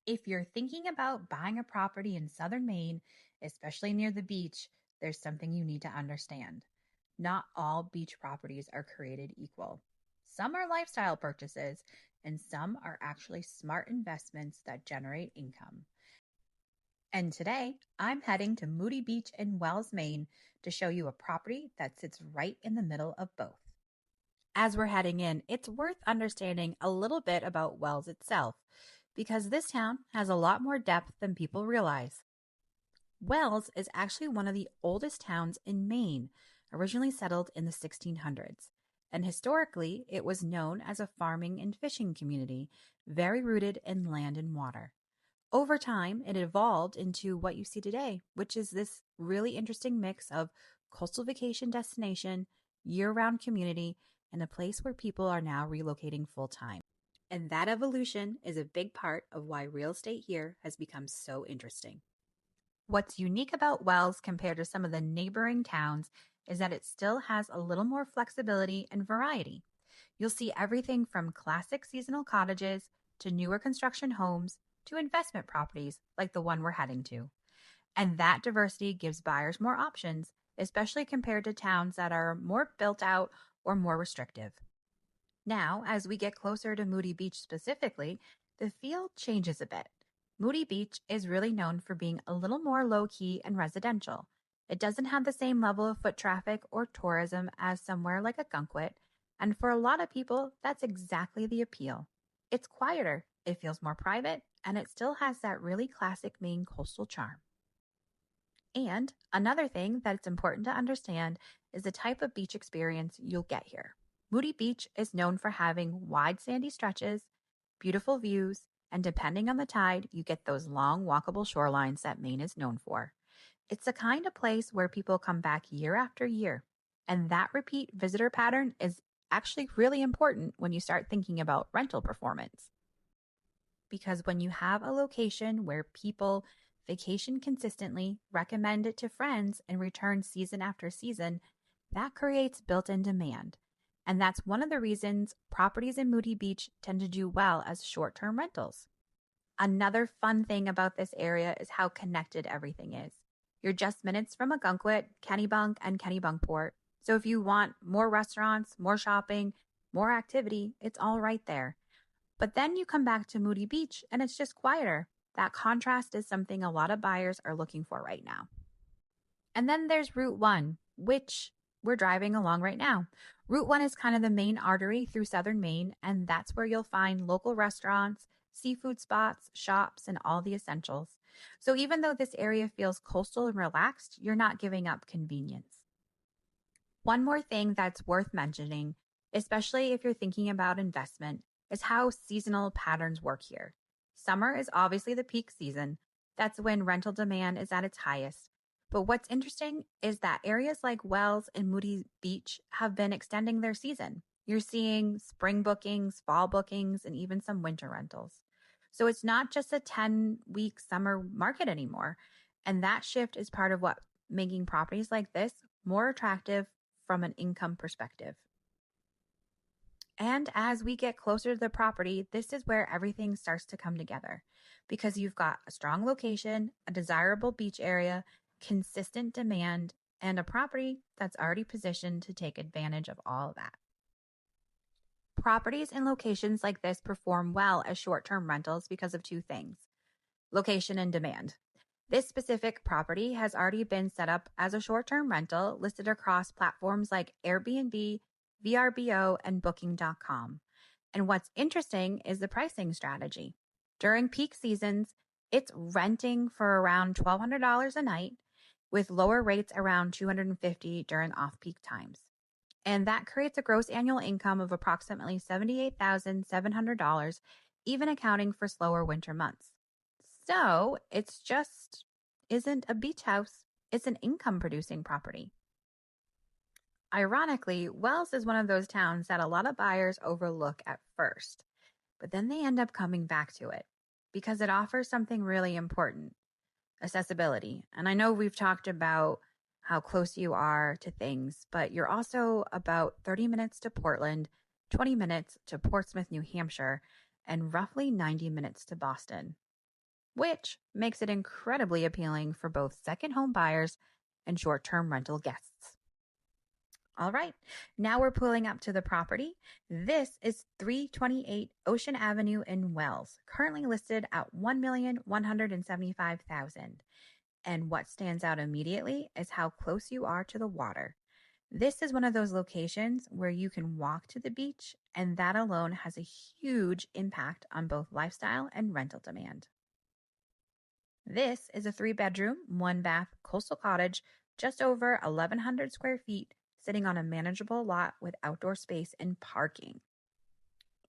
If you're thinking about buying a property in Southern Maine, especially near the beach, there's something you need to understand. Not all beach properties are created equal. Some are lifestyle purchases, and some are actually smart investments that generate income. And today, I'm heading to Moody Beach in Wells, Maine to show you a property that sits right in the middle of both. As we're heading in, it's worth understanding a little bit about Wells itself, because this town has a lot more depth than people realize. Wells is actually one of the oldest towns in Maine, originally settled in the 1600s. And historically, it was known as a farming and fishing community, very rooted in land and water. Over time, it evolved into what you see today, which is this really interesting mix of coastal vacation destination, year round community, and a place where people are now relocating full time. And that evolution is a big part of why real estate here has become so interesting. What's unique about Wells compared to some of the neighboring towns is that it still has a little more flexibility and variety. You'll see everything from classic seasonal cottages to newer construction homes to investment properties like the one we're heading to. And that diversity gives buyers more options, especially compared to towns that are more built out or more restrictive. Now, as we get closer to Moody Beach specifically, the feel changes a bit. Moody Beach is really known for being a little more low key and residential. It doesn't have the same level of foot traffic or tourism as somewhere like Ogunquit, and for a lot of people, that's exactly the appeal. It's quieter, it feels more private, and it still has that really classic Maine coastal charm. And another thing that's important to understand is the type of beach experience you'll get here. Moody Beach is known for having wide sandy stretches, beautiful views, and depending on the tide, you get those long walkable shorelines that Maine is known for. It's the kind of place where people come back year after year, and that repeat visitor pattern is actually really important when you start thinking about rental performance. Because when you have a location where people vacation consistently, recommend it to friends, and return season after season, that creates built in demand. And that's one of the reasons properties in Moody Beach tend to do well as short term rentals. Another fun thing about this area is how connected everything is. You're just minutes from Ogunquit, Kennebunk, and Kennebunkport. So if you want more restaurants, more shopping, more activity, it's all right there. But then you come back to Moody Beach and it's just quieter. That contrast is something a lot of buyers are looking for right now. And then there's Route 1, which we're driving along right now. Route 1 is kind of the main artery through Southern Maine, and that's where you'll find local restaurants, seafood spots, shops, and all the essentials. So even though this area feels coastal and relaxed, you're not giving up convenience. One more thing that's worth mentioning, especially if you're thinking about investment, is how seasonal patterns work here. Summer is obviously the peak season. That's when rental demand is at its highest. But what's interesting is that areas like Wells and Moody Beach have been extending their season. You're seeing spring bookings, fall bookings, and even some winter rentals. So it's not just a 10-week summer market anymore. And that shift is part of what making properties like this more attractive from an income perspective. And as we get closer to the property, this is where everything starts to come together because you've got a strong location, a desirable beach area, consistent demand, and a property that's already positioned to take advantage of all of that. Properties in locations like this perform well as short term rentals because of two things: location and demand. This specific property has already been set up as a short term rental listed across platforms like Airbnb, VRBO, and Booking.com. And what's interesting is the pricing strategy. During peak seasons, it's renting for around $1,200 a night, with lower rates around $250 during off peak times. And that creates a gross annual income of approximately $78,700, even accounting for slower winter months. So it's just isn't a beach house, it's an income producing property. Ironically, Wells is one of those towns that a lot of buyers overlook at first, but then they end up coming back to it because it offers something really important: accessibility. And I know we've talked about how close you are to things, but you're also about 30 minutes to Portland, 20 minutes to Portsmouth, New Hampshire, and roughly 90 minutes to Boston. which makes it incredibly appealing for both second home buyers and short term rental guests. All right, now we're pulling up to the property. This is 328 Ocean Avenue in Wells, currently listed at $1,175,000. And what stands out immediately is how close you are to the water. This is one of those locations where you can walk to the beach, and that alone has a huge impact on both lifestyle and rental demand. This is a 3-bedroom, 1-bath coastal cottage, just over 1,100 square feet, sitting on a manageable lot with outdoor space and parking.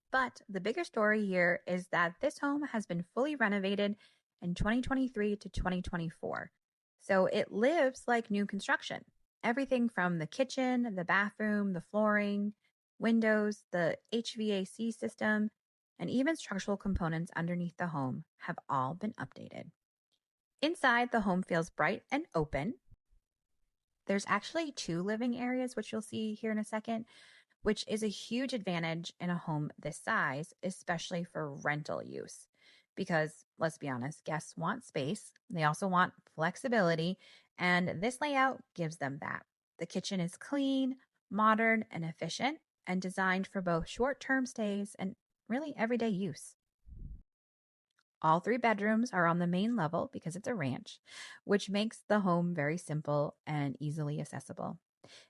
But the bigger story here is that this home has been fully renovated in 2023 to 2024. So it lives like new construction. Everything from the kitchen, the bathroom, the flooring, windows, the HVAC system, and even structural components underneath the home have all been updated. Inside, the home feels bright and open. There's actually 2 living areas, which you'll see here in a second, which is a huge advantage in a home this size, especially for rental use. Because let's be honest, guests want space. They also want flexibility, and this layout gives them that. The kitchen is clean, modern, and efficient, and designed for both short-term stays and really everyday use. All 3 bedrooms are on the main level because it's a ranch, which makes the home very simple and easily accessible.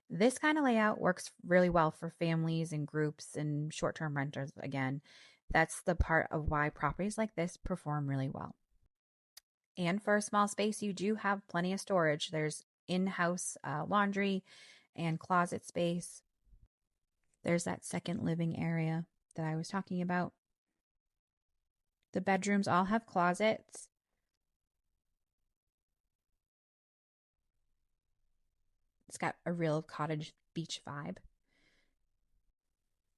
This kind of layout works really well for families and groups and short-term renters. Again, that's the part of why properties like this perform really well. And for a small space, you do have plenty of storage. There's in-house laundry and closet space. There's that second living area that I was talking about. The bedrooms all have closets. It's got a real cottage beach vibe.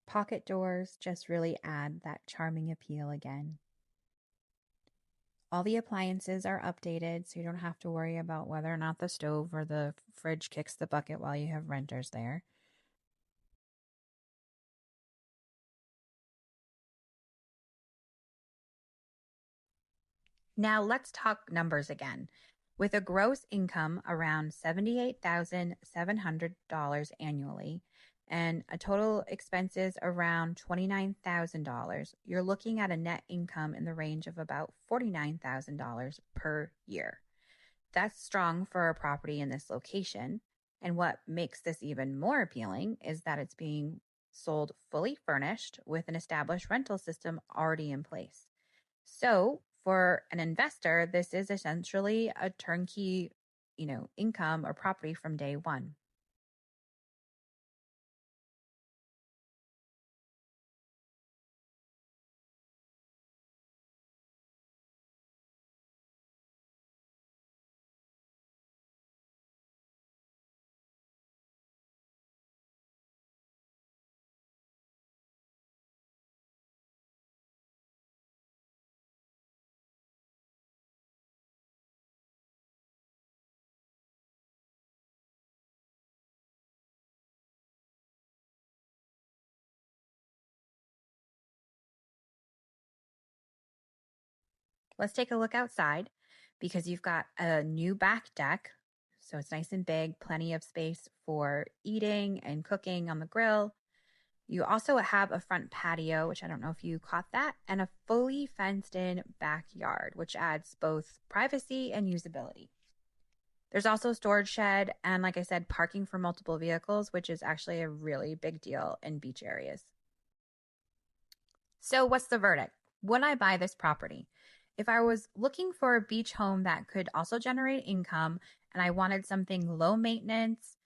Pocket doors just really add that charming appeal again. All the appliances are updated, so you don't have to worry about whether or not the stove or the fridge kicks the bucket while you have renters there. Now let's talk numbers again. With a gross income around $78,700 annually and a total expenses around $29,000, you're looking at a net income in the range of about $49,000 per year. That's strong for a property in this location. And what makes this even more appealing is that it's being sold fully furnished with an established rental system already in place. So for an investor, this is essentially a turnkey, income or property from day one. Let's take a look outside because you've got a new back deck. So it's nice and big, plenty of space for eating and cooking on the grill. You also have a front patio, which I don't know if you caught that, and a fully fenced in backyard, which adds both privacy and usability. There's also a storage shed and, like I said, parking for multiple vehicles, which is actually a really big deal in beach areas. So, what's the verdict? Would I buy this property? If I was looking for a beach home that could also generate income and I wanted something low maintenance,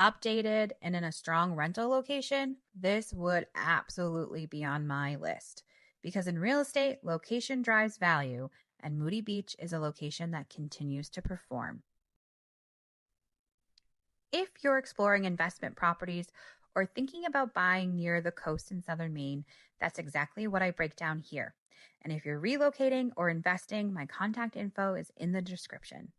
updated, and in a strong rental location, this would absolutely be on my list. Because in real estate, location drives value, and Moody Beach is a location that continues to perform. If you're exploring investment properties or thinking about buying near the coast in Southern Maine, that's exactly what I break down here. And if you're relocating or investing, my contact info is in the description.